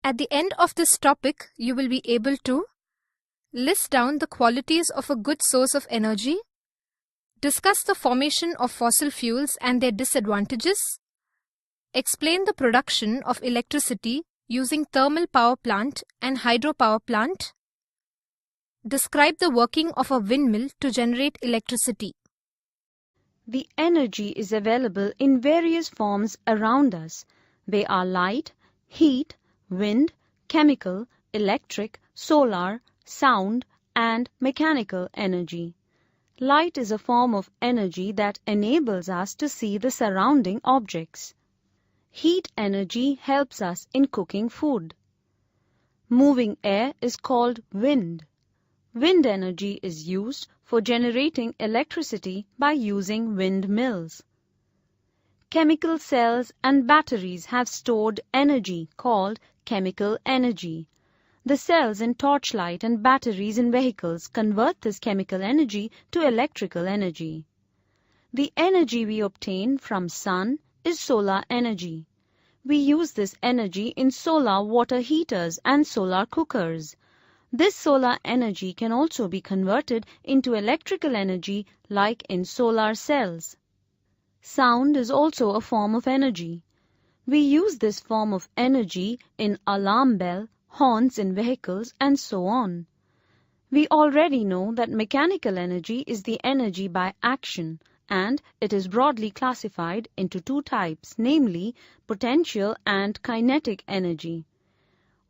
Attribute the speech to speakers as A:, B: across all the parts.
A: At the end of this topic, you will be able to list down the qualities of a good source of energy, discuss the formation of fossil fuels and their disadvantages, explain the production of electricity using thermal power plant and hydropower plant, describe the working of a windmill to generate electricity.
B: The energy is available in various forms around us. They are light, heat, wind, chemical, electric, solar, sound, and mechanical energy. Light is a form of energy that enables us to see the surrounding objects. Heat energy helps us in cooking food. Moving air is called wind. Wind energy is used for generating electricity by using windmills. Chemical cells and batteries have stored energy called chemical energy. The cells in torchlight and batteries in vehicles convert this chemical energy to electrical energy. The energy we obtain from sun is solar energy. We use this energy in solar water heaters and solar cookers. This solar energy can also be converted into electrical energy like in solar cells. Sound is also a form of energy. We use this form of energy in alarm bell, horns in vehicles, and so on. We already know that mechanical energy is the energy by action, and it is broadly classified into two types, namely potential and kinetic energy.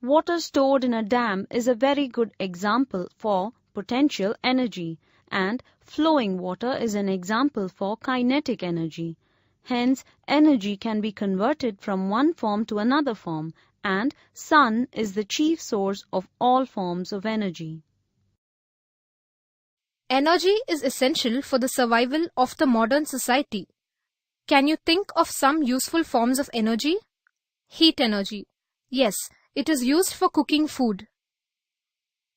B: Water stored in a dam is a very good example for potential energy, and flowing water is an example for kinetic energy. Hence, energy can be converted from one form to another form, and sun is the chief source of all forms of energy.
A: Energy is essential for the survival of the modern society. Can you think of some useful forms of energy? Heat energy. Yes, it is used for cooking food.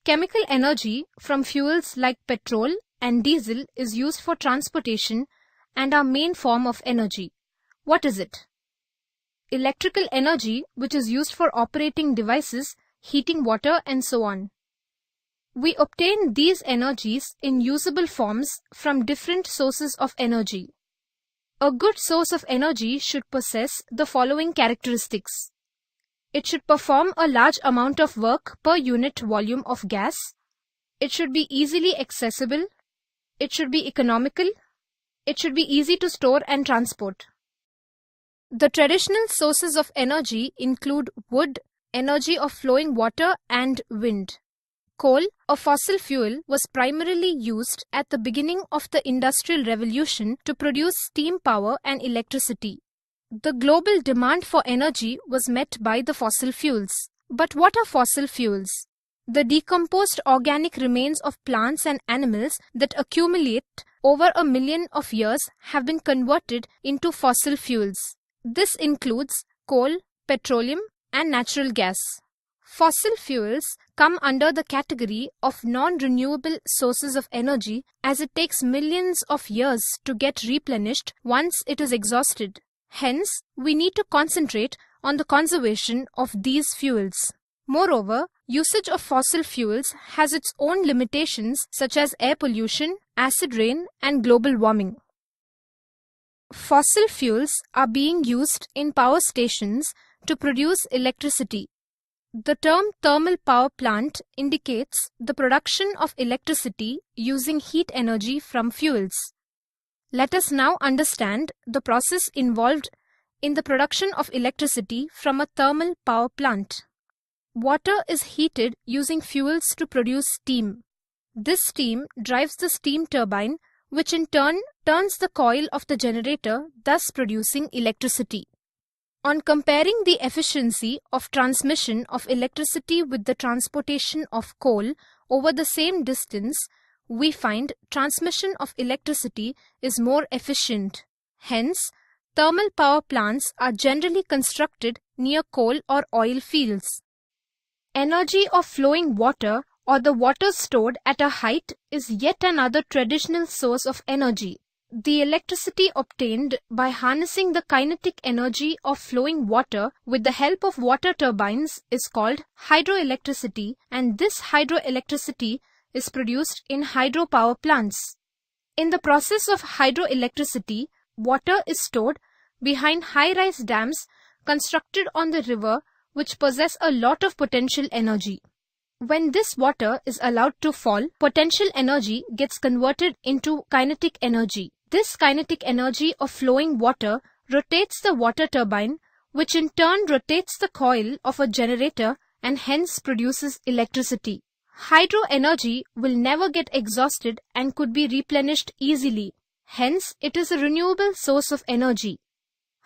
A: Chemical energy from fuels like petrol and diesel is used for transportation and our main form of energy. What is it? Electrical energy, which is used for operating devices, heating water, and so on. We obtain these energies in usable forms from different sources of energy. A good source of energy should possess the following characteristics. It should perform a large amount of work per unit volume of gas. It should be easily accessible. It should be economical. It should be easy to store and transport. The traditional sources of energy include wood, energy of flowing water, and wind. Coal, a fossil fuel, was primarily used at the beginning of the Industrial Revolution to produce steam power and electricity. The global demand for energy was met by the fossil fuels. But what are fossil fuels? The decomposed organic remains of plants and animals that accumulate over 1 million of years have been converted into fossil fuels. This includes coal, petroleum, and natural gas. Fossil fuels come under the category of non-renewable sources of energy as it takes millions of years to get replenished once it is exhausted. Hence, we need to concentrate on the conservation of these fuels. Moreover, usage of fossil fuels has its own limitations such as air pollution, acid rain, and global warming. Fossil fuels are being used in power stations to produce electricity. The term thermal power plant indicates the production of electricity using heat energy from fuels. Let us now understand the process involved in the production of electricity from a thermal power plant. Water is heated using fuels to produce steam. This steam drives the steam turbine, which in turn turns the coil of the generator, thus producing electricity. On comparing the efficiency of transmission of electricity with the transportation of coal over the same distance, we find transmission of electricity is more efficient. Hence, thermal power plants are generally constructed near coal or oil fields. Energy of flowing water or the water stored at a height is yet another traditional source of energy. The electricity obtained by harnessing the kinetic energy of flowing water with the help of water turbines is called hydroelectricity, and this hydroelectricity is produced in hydropower plants. In the process of hydroelectricity, water is stored behind high-rise dams constructed on the river which possess a lot of potential energy. When this water is allowed to fall, potential energy gets converted into kinetic energy. This kinetic energy of flowing water rotates the water turbine, which in turn rotates the coil of a generator and hence produces electricity. Hydro energy will never get exhausted and could be replenished easily. Hence, it is a renewable source of energy.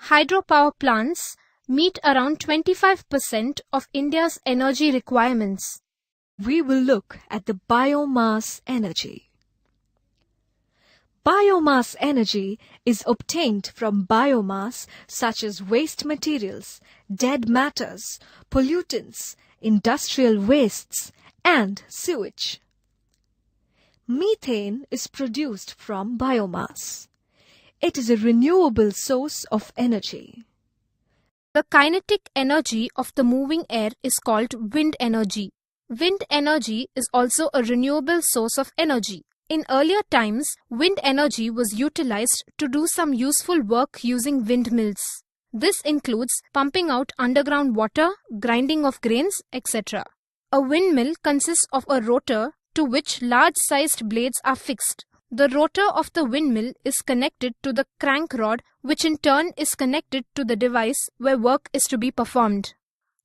A: Hydropower plants meet around 25% of India's energy requirements.
C: We will look at the biomass energy. Biomass energy is obtained from biomass such as waste materials, dead matters, pollutants, industrial wastes, and sewage. Methane is produced from biomass. It is a renewable source of energy.
A: The kinetic energy of the moving air is called wind energy. Wind energy is also a renewable source of energy. In earlier times, wind energy was utilized to do some useful work using windmills. This includes pumping out underground water, grinding of grains, etc. A windmill consists of a rotor to which large-sized blades are fixed. The rotor of the windmill is connected to the crank rod, which in turn is connected to the device where work is to be performed.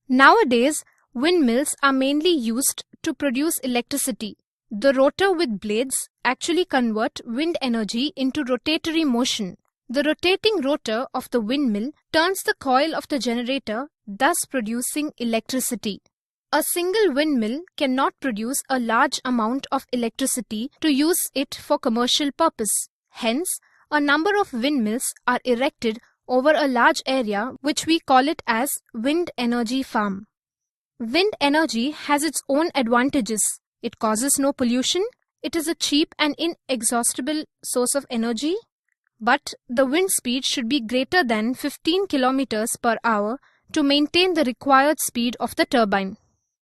A: Nowadays, windmills are mainly used to produce electricity. The rotor with blades actually convert wind energy into rotatory motion. The rotating rotor of the windmill turns the coil of the generator, thus producing electricity. A single windmill cannot produce a large amount of electricity to use it for commercial purpose. Hence, a number of windmills are erected over a large area, which we call it as wind energy farm. Wind energy has its own advantages. It causes no pollution. It is a cheap and inexhaustible source of energy. But the wind speed should be greater than 15 kilometers per hour to maintain the required speed of the turbine.